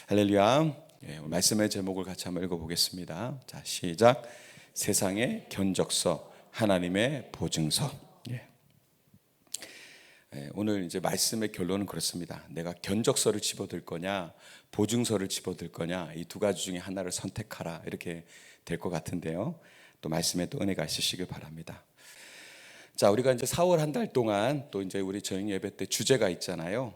할렐루야. 오늘 말씀의 제목을 같이 한번 읽어보겠습니다. 자, 시작. 세상의 견적서, 하나님의 보증서. 오늘 이제 말씀의 결론은 그렇습니다. 내가 견적서를 집어들 거냐, 보증서를 집어들 거냐, 이 두 가지 중에 하나를 선택하라, 이렇게 될 것 같은데요. 또 말씀에 또 은혜가 있으시길 바랍니다. 자, 우리가 이제 4월 한 달 동안 또 이제 우리 저녁 예배 때 주제가 있잖아요.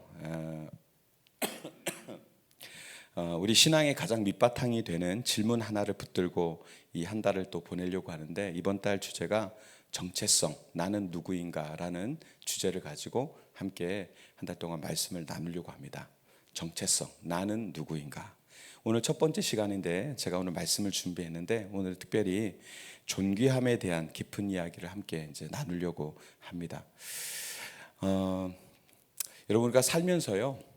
우리 신앙의 가장 밑바탕이 되는 질문 하나를 붙들고 이 한 달을 또 보내려고 하는데, 이번 달 주제가 정체성, 나는 누구인가라는 주제를 가지고 함께 한 달 동안 말씀을 나누려고 합니다. 정체성, 나는 누구인가. 오늘 첫 번째 시간인데 제가 오늘 말씀을 준비했는데, 오늘 특별히 존귀함에 대한 깊은 이야기를 함께 이제 나누려고 합니다. 여러분, 우리가 살면서요,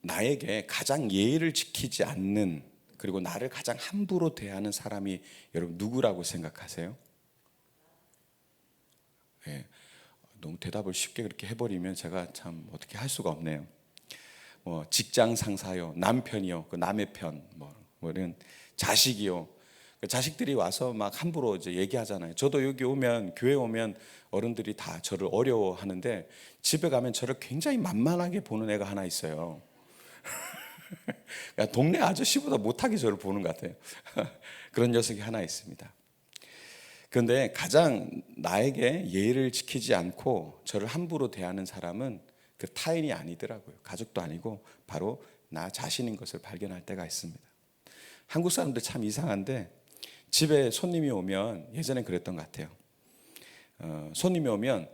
나에게 가장 예의를 지키지 않는, 그리고 나를 가장 함부로 대하는 사람이 여러분 누구라고 생각하세요? 너무 대답을 쉽게 그렇게 해버리면 제가 참 어떻게 할 수가 없네요. 뭐 직장 상사요, 남편이요, 그 남의 편, 뭐 이런 자식이요. 자식들이 와서 막 함부로 이제 얘기하잖아요. 저도 여기 오면, 교회 오면 어른들이 다 저를 어려워하는데, 집에 가면 저를 굉장히 만만하게 보는 애가 하나 있어요. 동네 아저씨보다 못하게 저를 보는 것 같아요. 그런 녀석이 하나 있습니다. 그런데 가장 나에게 예의를 지키지 않고 저를 함부로 대하는 사람은 그 타인이 아니더라고요. 가족도 아니고 바로 나 자신인 것을 발견할 때가 있습니다. 한국 사람들 참 이상한데, 집에 손님이 오면, 예전엔 그랬던 것 같아요. 손님이 오면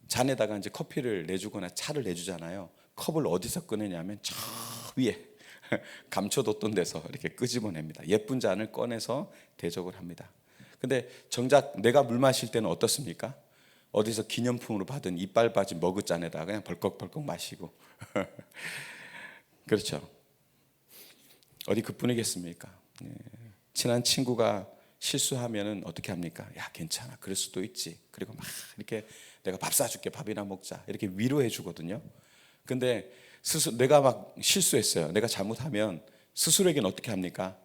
잔에다가 이제 커피를 내주거나 차를 내주잖아요. 컵을 어디서 꺼내냐면 저 위에 감춰뒀던 데서 이렇게 끄집어냅니다. 예쁜 잔을 꺼내서 대접을 합니다. 근데 정작 내가 물 마실 때는 어떻습니까? 어디서 기념품으로 받은 이빨 빠진 머그잔에다가 그냥 벌컥벌컥 마시고 그렇죠. 어디 그뿐이겠습니까? 친한 친구가 실수하면은 어떻게 합니까? 야, 괜찮아, 그럴 수도 있지. 그리고 막 이렇게 내가 밥 사줄게, 밥이나 먹자, 이렇게 위로해 주거든요. 근데 내가 막 실수했어요. 내가 잘못하면 스스로에게는 어떻게 합니까?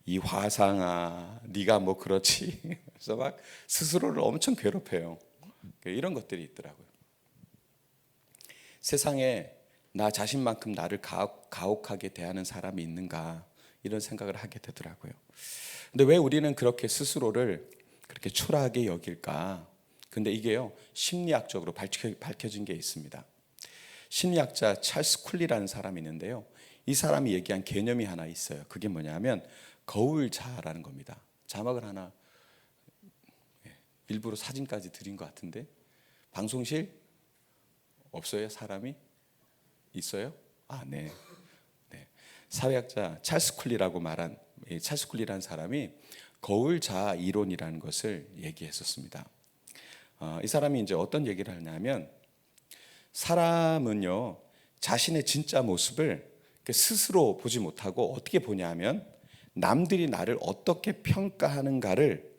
이 화상아, 네가 뭐 그렇지. 그래서 막 스스로를 엄청 괴롭혀요. 이런 것들이 있더라고요. 세상에 나 자신만큼 나를 가혹하게 대하는 사람이 있는가, 이런 생각을 하게 되더라고요. 근데 왜 우리는 그렇게 스스로를 그렇게 초라하게 여길까? 근데 이게요, 심리학적으로 밝혀진 게 있습니다. 심리학자 찰스 쿨리라는 사람이 있는데요, 이 사람이 얘기한 개념이 하나 있어요. 그게 뭐냐면 거울자라는 겁니다. 자막을 하나, 일부러 사진까지 드린 것 같은데, 방송실 없어요? 사람이 있어요? 아, 네. 사회학자 찰스 쿨리라는 사람이 거울자 이론이라는 것을 얘기했었습니다. 이 사람이 이제 어떤 얘기를 하냐면, 사람은요, 자신의 진짜 모습을 스스로 보지 못하고 어떻게 보냐면, 남들이 나를 어떻게 평가하는가를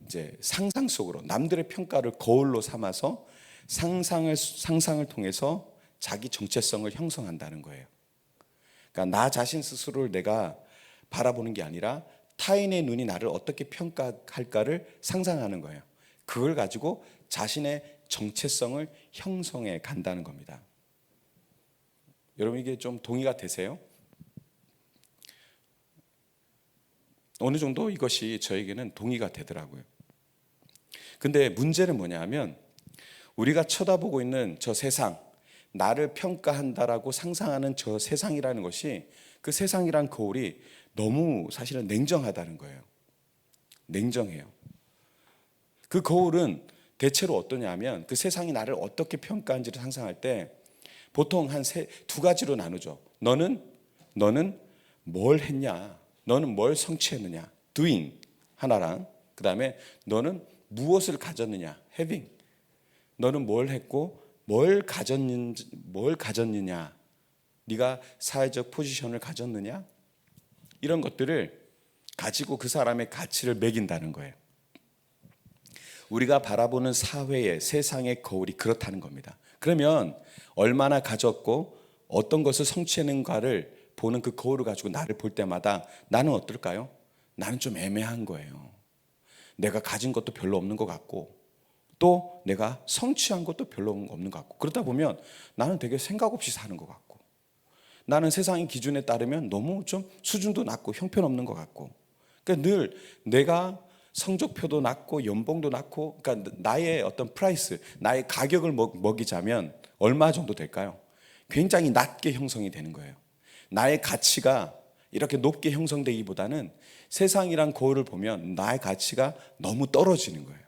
이제 상상 속으로, 남들의 평가를 거울로 삼아서 상상을 통해서 자기 정체성을 형성한다는 거예요. 그러니까 나 자신 스스로를 내가 바라보는 게 아니라 타인의 눈이 나를 어떻게 평가할까를 상상하는 거예요. 그걸 가지고 자신의 정체성을 형성해 간다는 겁니다. 여러분, 이게 좀 동의가 되세요? 어느 정도 이것이 저에게는 동의가 되더라고요. 근데 문제는 뭐냐면, 우리가 쳐다보고 있는 저 세상, 나를 평가한다라고 상상하는 저 세상이라는 것이, 그 세상이란 거울이 너무 사실은 냉정하다는 거예요. 냉정해요. 그 거울은 대체로 어떠냐면, 그 세상이 나를 어떻게 평가하는지를 상상할 때 보통 두 가지로 나누죠. 너는 뭘 했냐, 너는 뭘 성취했느냐, doing 하나랑, 그 다음에 너는 무엇을 가졌느냐, having. 너는 뭘 했고 뭘 가졌느냐, 네가 사회적 포지션을 가졌느냐, 이런 것들을 가지고 그 사람의 가치를 매긴다는 거예요. 우리가 바라보는 사회의, 세상의 거울이 그렇다는 겁니다. 그러면 얼마나 가졌고 어떤 것을 성취하는가를 보는 그 거울을 가지고 나를 볼 때마다 나는 어떨까요? 나는 좀 애매한 거예요. 내가 가진 것도 별로 없는 것 같고 또 내가 성취한 것도 별로 없는 것 같고 그러다 보면 나는 되게 생각 없이 사는 것 같고 나는 세상의 기준에 따르면 너무 좀 수준도 낮고 형편없는 것 같고 그러니까 늘 내가 성적표도 낮고 연봉도 낮고 그러니까 나의 어떤 프라이스, 나의 가격을 먹이자면 얼마 정도 될까요? 굉장히 낮게 형성이 되는 거예요. 나의 가치가 이렇게 높게 형성되기보다는 세상이란 거울을 보면 나의 가치가 너무 떨어지는 거예요.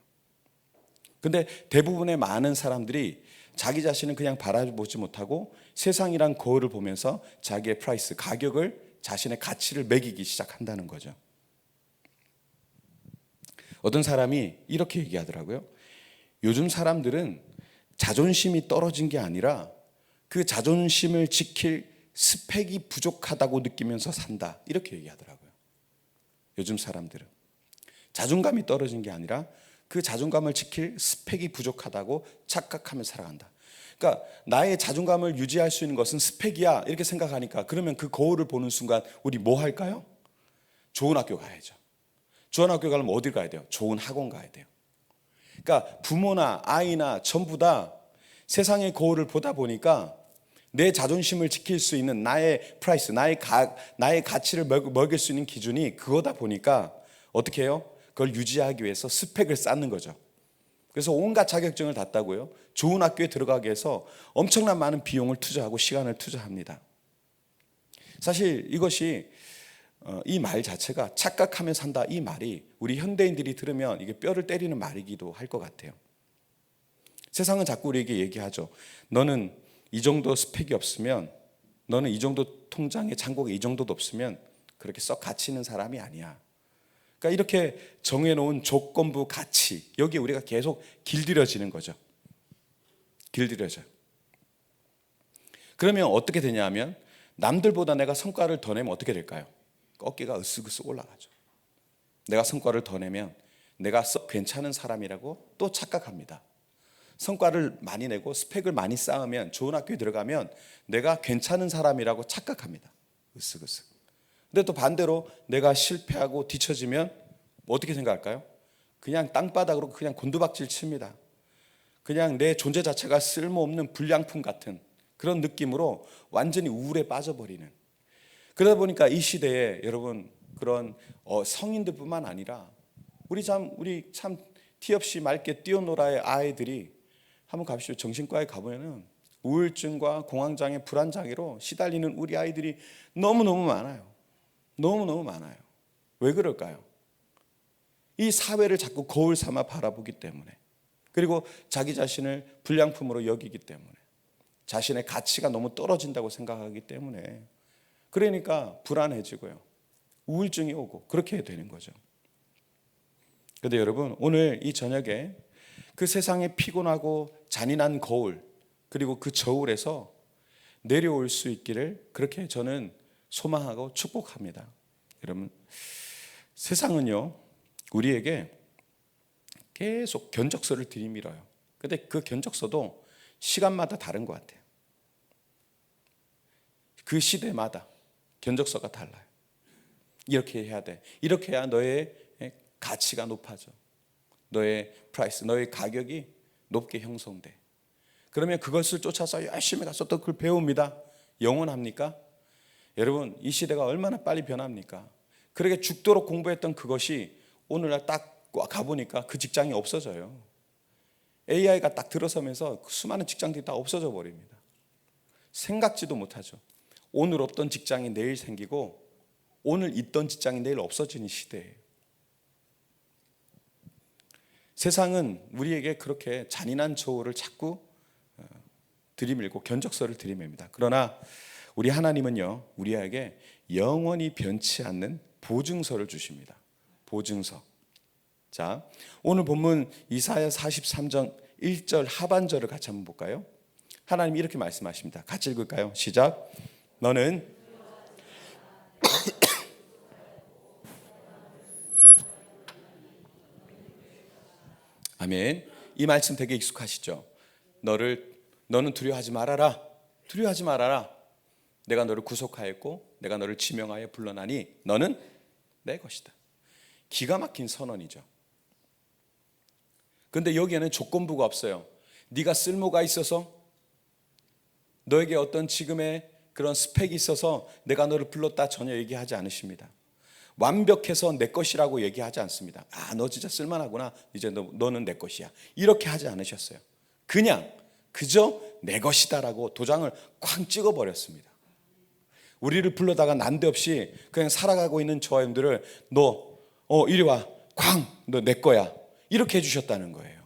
근데 대부분의 많은 사람들이 자기 자신을 그냥 바라보지 못하고 세상이란 거울을 보면서 자기의 프라이스, 가격을 자신의 가치를 매기기 시작한다는 거죠. 어떤 사람이 이렇게 얘기하더라고요. 요즘 사람들은 자존심이 떨어진 게 아니라 그 자존심을 지킬 스펙이 부족하다고 느끼면서 산다. 이렇게 얘기하더라고요. 요즘 사람들은 자존감이 떨어진 게 아니라 그 자존감을 지킬 스펙이 부족하다고 착각하며 살아간다. 그러니까 나의 자존감을 유지할 수 있는 것은 스펙이야 이렇게 생각하니까 그러면 그 거울을 보는 순간 우리 뭐 할까요? 좋은 학교 가야죠. 좋은 학교 가려면 어딜 가야 돼요? 좋은 학원 가야 돼요. 그러니까 부모나 아이나 전부 다 세상의 거울을 보다 보니까 내 자존심을 지킬 수 있는 나의 프라이스, 나의 가치를 먹일 수 있는 기준이 그거다 보니까 어떻게 해요? 그걸 유지하기 위해서 스펙을 쌓는 거죠. 그래서 온갖 자격증을 다 따고요. 좋은 학교에 들어가기 위해서 엄청난 많은 비용을 투자하고 시간을 투자합니다. 사실 이것이 이 말 자체가 착각하며 산다 이 말이 우리 현대인들이 들으면 이게 뼈를 때리는 말이기도 할 것 같아요. 세상은 자꾸 우리에게 얘기하죠. 너는 이 정도 스펙이 없으면 너는 이 정도 통장에 잔고가 이 정도도 없으면 그렇게 썩 가치 있는 사람이 아니야. 그러니까 이렇게 정해놓은 조건부 가치 여기에 우리가 계속 길들여지는 거죠. 길들여져요. 그러면 어떻게 되냐면 남들보다 내가 성과를 더 내면 어떻게 될까요? 어깨가 으쓱으쓱 올라가죠. 내가 성과를 더 내면 내가 썩 괜찮은 사람이라고 또 착각합니다. 성과를 많이 내고 스펙을 많이 쌓으면 좋은 학교에 들어가면 내가 괜찮은 사람이라고 착각합니다. 으쓱으쓱. 근데 또 반대로 내가 실패하고 뒤처지면 어떻게 생각할까요? 그냥 땅바닥으로 그냥 곤두박질 칩니다. 그냥 내 존재 자체가 쓸모없는 불량품 같은 그런 느낌으로 완전히 우울에 빠져버리는. 그러다 보니까 이 시대에 여러분 그런 성인들뿐만 아니라 우리 참 티 없이 맑게 뛰어놀아의 아이들이 한번 가십시오. 정신과에 가보면은 우울증과 공황장애, 불안장애로 시달리는 우리 아이들이 너무너무 많아요. 너무너무 많아요. 왜 그럴까요? 이 사회를 자꾸 거울 삼아 바라보기 때문에 그리고 자기 자신을 불량품으로 여기기 때문에 자신의 가치가 너무 떨어진다고 생각하기 때문에 그러니까 불안해지고요. 우울증이 오고 그렇게 되는 거죠. 그런데 여러분 오늘 이 저녁에 그 세상에 피곤하고 잔인한 거울 그리고 그 저울에서 내려올 수 있기를 그렇게 저는 소망하고 축복합니다. 여러분 세상은요 우리에게 계속 견적서를 들이밀어요. 근데 그 견적서도 시간마다 다른 것 같아요. 그 시대마다 견적서가 달라요. 이렇게 해야 돼. 이렇게 해야 너의 가치가 높아져. 너의 프라이스, 너의 가격이 높게 형성돼. 그러면 그것을 쫓아서 열심히 가서 또 그걸 배웁니다. 영원합니까? 여러분 이 시대가 얼마나 빨리 변합니까? 그렇게 죽도록 공부했던 그것이 오늘날 딱 가보니까 그 직장이 없어져요. AI가 딱 들어서면서 수많은 직장들이 다 없어져 버립니다. 생각지도 못하죠. 오늘 없던 직장이 내일 생기고 오늘 있던 직장이 내일 없어지는 시대예요. 세상은 우리에게 그렇게 잔인한 저울을 자꾸 들이밀고 견적서를 들이밉니다. 그러나 우리 하나님은요 우리에게 영원히 변치 않는 보증서를 주십니다. 보증서. 자, 오늘 본문 이사야 43장 1절 하반절을 같이 한번 볼까요? 하나님이 이렇게 말씀하십니다. 같이 읽을까요? 시작. 너는 아멘. 이 말씀 되게 익숙하시죠? 너는 두려워하지 말아라. 두려워하지 말아라. 내가 너를 구속하였고 내가 너를 지명하여 불러나니 너는 내 것이다. 기가 막힌 선언이죠. 그런데 여기에는 조건부가 없어요. 네가 쓸모가 있어서, 너에게 어떤 지금의 그런 스펙이 있어서 내가 너를 불렀다, 전혀 얘기하지 않으십니다. 완벽해서 내 것이라고 얘기하지 않습니다. 너 진짜 쓸만하구나, 이제 너는 내 것이야, 이렇게 하지 않으셨어요. 그냥 그저 내 것이다라고 도장을 쾅 찍어버렸습니다. 우리를 불러다가 난데없이 그냥 살아가고 있는 저와 여러분들을 너 이리 와, 쾅, 너 내 거야, 이렇게 해주셨다는 거예요.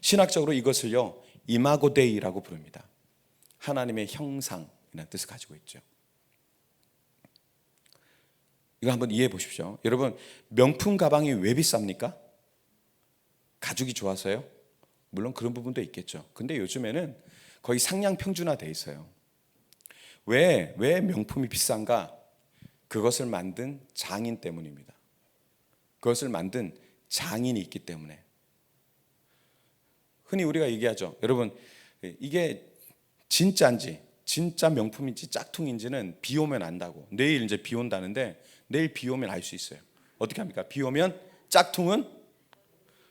신학적으로 이것을요 이마고 데이라고 부릅니다. 하나님의 형상이라는 뜻을 가지고 있죠. 이거 한번 이해해 보십시오. 여러분, 명품 가방이 왜 비쌉니까? 가죽이 좋아서요? 물론 그런 부분도 있겠죠. 근데 요즘에는 거의 상향 평준화되어 있어요. 왜 명품이 비싼가? 그것을 만든 장인 때문입니다. 그것을 만든 장인이 있기 때문에. 흔히 우리가 얘기하죠. 여러분, 이게 진짜인지, 진짜 명품인지 짝퉁인지는 비 오면 안다고. 내일 이제 비 온다는데 내일 비 오면 알 수 있어요. 어떻게 합니까? 비 오면 짝퉁은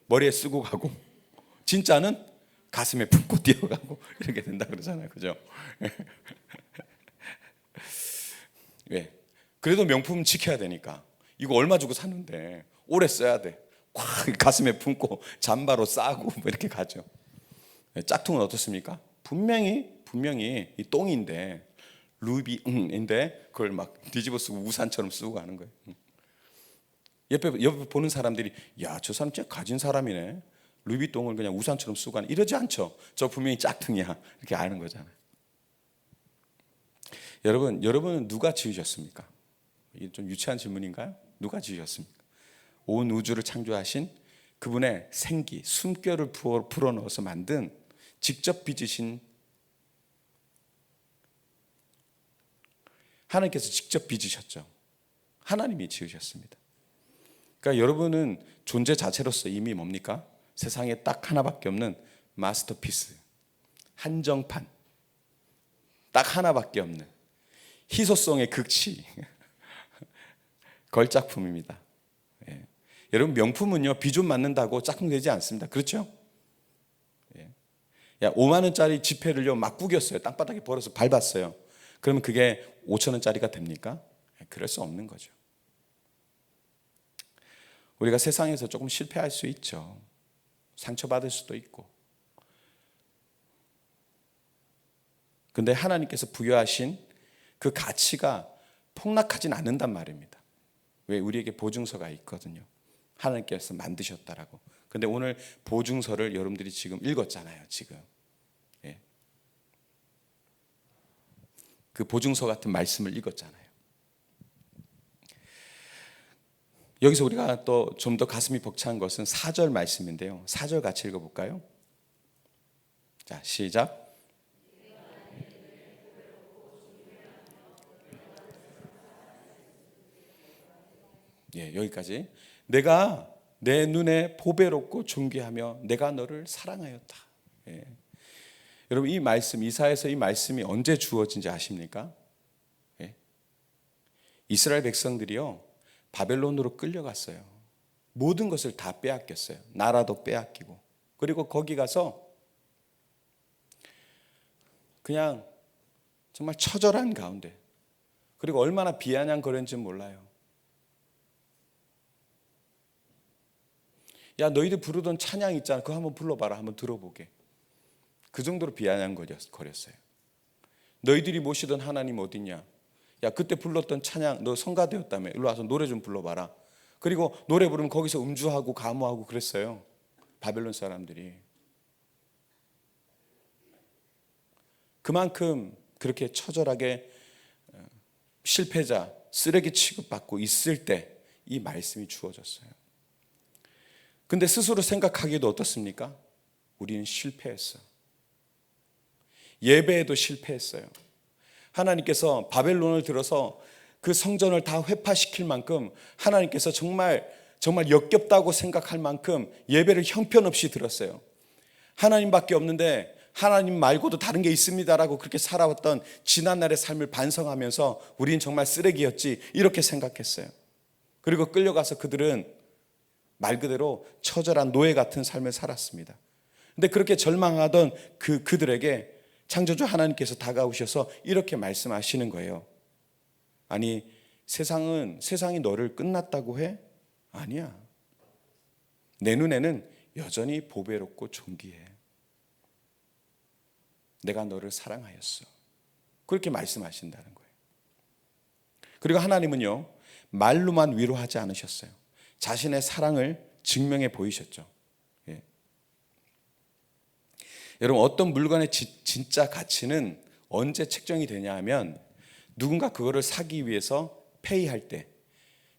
머리에 쓰고 가고 진짜는 가슴에 품고 뛰어가고 이렇게 된다 그러잖아요. 그죠? 왜? 그래도 명품 지켜야 되니까. 이거 얼마 주고 샀는데 오래 써야 돼. 꽉 가슴에 품고 잠바로 싸고 뭐 이렇게 가죠. 짝퉁은 어떻습니까? 분명히 이 똥인데, 루비인데 그걸 막 뒤집어 쓰고 우산처럼 쓰고 가는 거예요. 옆에 보는 사람들이 야, 저 사람 진짜 가진 사람이네, 루비똥을 그냥 우산처럼 쓰고 가는, 이러지 않죠. 저 분명히 짝퉁이야, 이렇게 아는 거잖아요. 여러분은 누가 지으셨습니까? 이게 좀 유치한 질문인가요? 누가 지으셨습니까? 온 우주를 창조하신 그분의 생기, 숨결을 불어넣어서 만든, 직접 빚으신, 하나님께서 직접 빚으셨죠. 하나님이 지으셨습니다. 그러니까 여러분은 존재 자체로서 이미 뭡니까? 세상에 딱 하나밖에 없는 마스터피스, 한정판, 딱 하나밖에 없는 희소성의 극치, 걸작품입니다. 예. 여러분, 명품은요 비 좀 맞는다고 짝퉁되지 않습니다. 그렇죠? 예. 5만 원짜리 지폐를요 막 구겼어요. 땅바닥에 버려서 밟았어요. 그러면 그게 5천 원짜리가 됩니까? 그럴 수 없는 거죠. 우리가 세상에서 조금 실패할 수 있죠. 상처받을 수도 있고. 근데 하나님께서 부여하신 그 가치가 폭락하진 않는단 말입니다. 왜? 우리에게 보증서가 있거든요. 하나님께서 만드셨다라고. 근데 오늘 보증서를 여러분들이 지금 읽었잖아요. 지금. 예. 그 보증서 같은 말씀을 읽었잖아요. 여기서 우리가 또 좀 더 가슴이 벅찬 것은 4절 말씀인데요. 4절 같이 읽어볼까요? 자, 시작. 예, 여기까지. 내가 내 눈에 보배롭고 존귀하며 내가 너를 사랑하였다. 예. 여러분, 이 말씀, 이사야에서 이 말씀이 언제 주어진지 아십니까? 예. 이스라엘 백성들이요 바벨론으로 끌려갔어요. 모든 것을 다 빼앗겼어요. 나라도 빼앗기고. 그리고 거기 가서 그냥 정말 처절한 가운데, 그리고 얼마나 비아냥거렸는지 몰라요. 야, 너희들 부르던 찬양 있잖아, 그거 한번 불러봐라, 한번 들어보게. 그 정도로 비아냥거렸어요. 너희들이 모시던 하나님 어딨냐? 야, 그때 불렀던 찬양, 너 성가대였다며, 일로 와서 노래 좀 불러봐라. 그리고 노래 부르면 거기서 음주하고 가무하고 그랬어요. 바벨론 사람들이. 그만큼 그렇게 처절하게 실패자, 쓰레기 취급받고 있을 때 이 말씀이 주어졌어요. 근데 스스로 생각하기도 어떻습니까? 우리는 실패했어. 예배에도 실패했어요. 하나님께서 바벨론을 들어서 그 성전을 다 회파시킬 만큼, 하나님께서 정말 역겹다고 생각할 만큼 예배를 형편없이 들었어요. 하나님밖에 없는데 하나님 말고도 다른 게 있습니다라고 그렇게 살아왔던 지난날의 삶을 반성하면서 우린 정말 쓰레기였지 이렇게 생각했어요. 그리고 끌려가서 그들은 말 그대로 처절한 노예 같은 삶을 살았습니다. 근데 그렇게 절망하던 그들에게 창조주 하나님께서 다가오셔서 이렇게 말씀하시는 거예요. 아니, 세상이 너를 끝났다고 해? 아니야. 내 눈에는 여전히 보배롭고 존귀해. 내가 너를 사랑하였어. 그렇게 말씀하신다는 거예요. 그리고 하나님은요, 말로만 위로하지 않으셨어요. 자신의 사랑을 증명해 보이셨죠. 예. 여러분, 어떤 물건의 진짜 가치는 언제 책정이 되냐 하면 누군가 그거를 사기 위해서 페이할 때,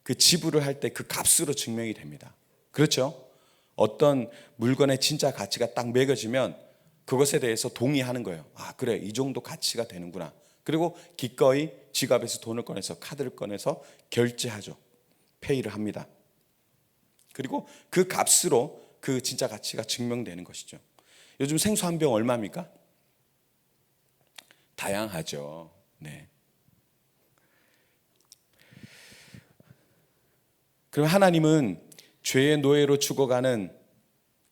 그 지불을 할 때 그 값으로 증명이 됩니다. 그렇죠? 어떤 물건의 진짜 가치가 딱 매겨지면 그것에 대해서 동의하는 거예요. 아, 그래, 이 정도 가치가 되는구나. 그리고 기꺼이 지갑에서 돈을 꺼내서 카드를 꺼내서 결제하죠. 페이를 합니다. 그리고 그 값으로 그 진짜 가치가 증명되는 것이죠. 요즘 생수 한 병 얼마입니까? 다양하죠. 네. 그럼 하나님은 죄의 노예로 죽어가는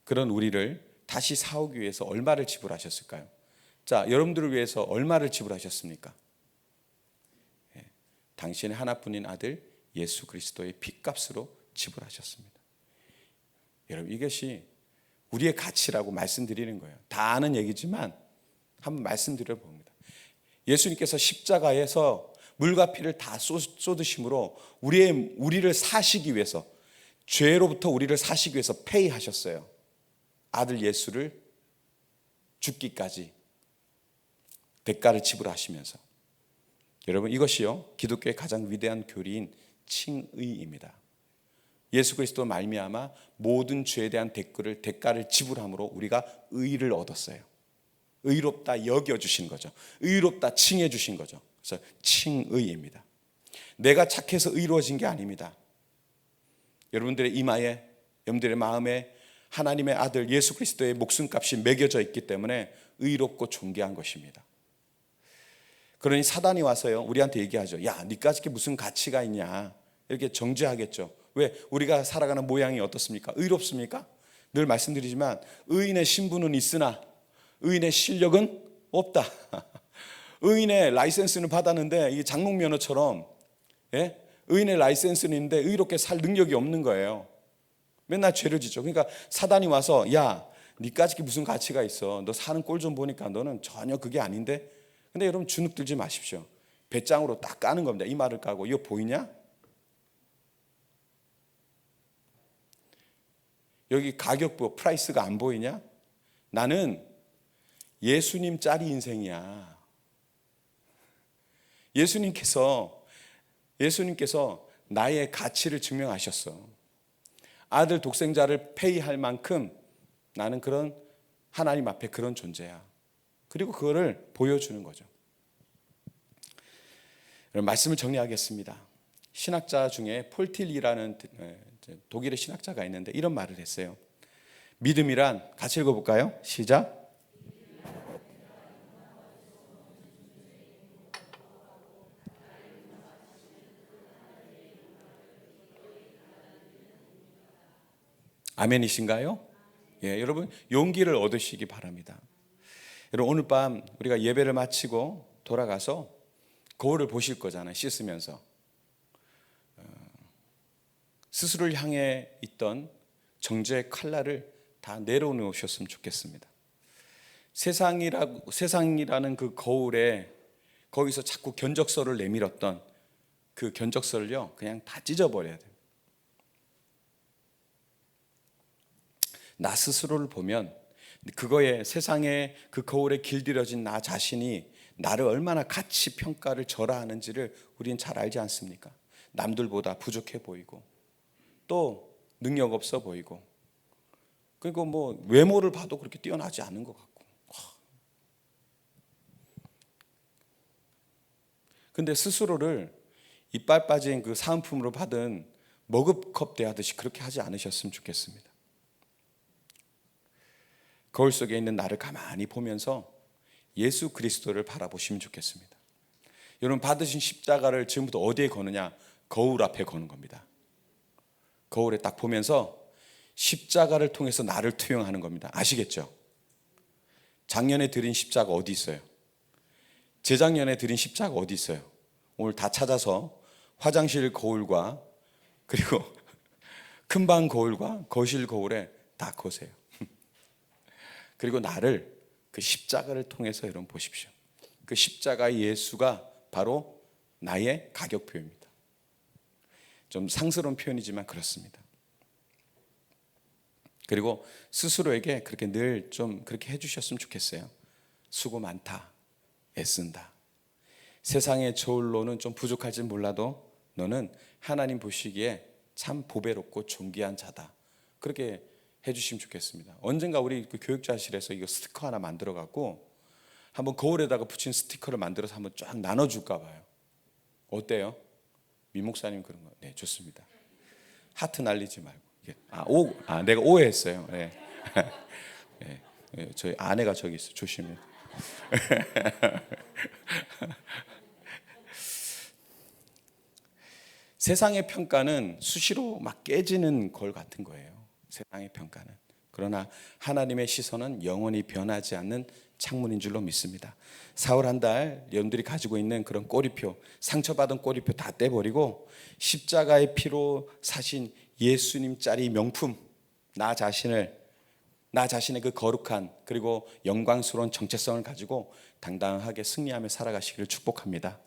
그런 우리를 다시 사오기 위해서 얼마를 지불하셨을까요? 자, 여러분들을 위해서 얼마를 지불하셨습니까? 예, 당신의 하나뿐인 아들 예수 그리스도의 핏값으로 지불하셨습니다. 여러분, 이것이 우리의 가치라고 말씀드리는 거예요. 다 아는 얘기지만 한번 말씀드려 봅니다. 예수님께서 십자가에서 물과 피를 다 쏟으심으로 우리를 사시기 위해서, 죄로부터 우리를 사시기 위해서 페이하셨어요. 아들 예수를 죽기까지 대가를 지불하시면서. 여러분, 이것이요, 기독교의 가장 위대한 교리인 칭의입니다. 예수 그리스도 말미암아 모든 죄에 대한 대가를 지불함으로 우리가 의를 얻었어요. 의롭다 여겨주신 거죠. 의롭다 칭해 주신 거죠. 그래서 칭의입니다. 내가 착해서 의로워진 게 아닙니다. 여러분들의 이마에, 여러분들의 마음에 하나님의 아들 예수 그리스도의 목숨값이 매겨져 있기 때문에 의롭고 존귀한 것입니다. 그러니 사단이 와서요, 우리한테 얘기하죠. 야, 니까지 무슨 가치가 있냐, 이렇게 정죄하겠죠. 왜? 우리가 살아가는 모양이 어떻습니까? 의롭습니까? 늘 말씀드리지만 의인의 신분은 있으나 의인의 실력은 없다. 의인의 라이센스는 받았는데 이게 장롱 면허처럼, 예? 의인의 라이센스는 있는데 의롭게 살 능력이 없는 거예요. 맨날 죄를 짓죠. 그러니까 사단이 와서, 야, 니까지 무슨 가치가 있어. 너 사는 꼴 좀 보니까 너는 전혀 그게 아닌데. 근데 여러분, 주눅 들지 마십시오. 배짱으로 딱 까는 겁니다. 이 말을 까고, 이거 보이냐? 여기 가격부 프라이스가 안 보이냐? 나는 예수님 짜리 인생이야. 예수님께서 나의 가치를 증명하셨어. 아들 독생자를 페이할 만큼 나는 그런 하나님 앞에 그런 존재야. 그리고 그거를 보여주는 거죠. 말씀을 정리하겠습니다. 신학자 중에 폴틸리라는 독일의 신학자가 있는데 이런 말을 했어요. 믿음이란, 같이 읽어볼까요? 시작. 아멘이신가요? 예, 여러분 용기를 얻으시기 바랍니다. 여러분, 오늘 밤 우리가 예배를 마치고 돌아가서 거울을 보실 거잖아요. 씻으면서 스스로를 향해 있던 정죄의 칼날을 다 내려놓으셨으면 좋겠습니다. 세상이라는 그 거울에 거기서 자꾸 견적서를 내밀었던 그 견적서를요, 그냥 다 찢어버려야 돼요. 나 스스로를 보면 그거에, 세상에 그 거울에 길들여진 나 자신이 나를 얼마나 가치 평가를 절하하는지를 우리는 잘 알지 않습니까? 남들보다 부족해 보이고 또 능력 없어 보이고, 그리고 뭐 외모를 봐도 그렇게 뛰어나지 않은 것 같고. 근데 스스로를 이빨 빠진 그 사은품으로 받은 머그컵 대하듯이 그렇게 하지 않으셨으면 좋겠습니다. 거울 속에 있는 나를 가만히 보면서 예수 그리스도를 바라보시면 좋겠습니다. 여러분, 받으신 십자가를 지금부터 어디에 거느냐? 거울 앞에 거는 겁니다. 거울에 딱 보면서 십자가를 통해서 나를 투영하는 겁니다. 아시겠죠? 작년에 드린 십자가 어디 있어요? 재작년에 드린 십자가 어디 있어요? 오늘 다 찾아서 화장실 거울과 그리고 큰방 거울과 거실 거울에 다 거세요. 그리고 나를 그 십자가를 통해서 여러분 보십시오. 그 십자가의 예수가 바로 나의 가격표입니다. 좀 상스러운 표현이지만 그렇습니다. 그리고 스스로에게 그렇게 늘 좀 그렇게 해주셨으면 좋겠어요. 수고 많다, 애쓴다. 세상의 저울로는 좀 부족할지 몰라도 너는 하나님 보시기에 참 보배롭고 존귀한 자다. 그렇게 해주시면 좋겠습니다. 언젠가 우리 그 교육자실에서 이거 스티커 하나 만들어 갖고 한번 거울에다가 붙인 스티커를 만들어서 한번 쫙 나눠줄까 봐요. 어때요? 미 목사님 그런 거. 네, 좋습니다. 하트 날리지 말고. 내가 오해했어요. 네. 네. 네, 저희 아내가 저기 있어. 조심해. 세상의 평가는 수시로 막 깨지는 걸 같은 거예요. 세상의 평가는. 그러나 하나님의 시선은 영원히 변하지 않는 창문인 줄로 믿습니다. 4월 한 달 여러분들이 가지고 있는 그런 꼬리표, 상처받은 꼬리표 다 떼버리고 십자가의 피로 사신 예수님짜리 명품 나 자신의 그 거룩한 그리고 영광스러운 정체성을 가지고 당당하게 승리하며 살아가시기를 축복합니다.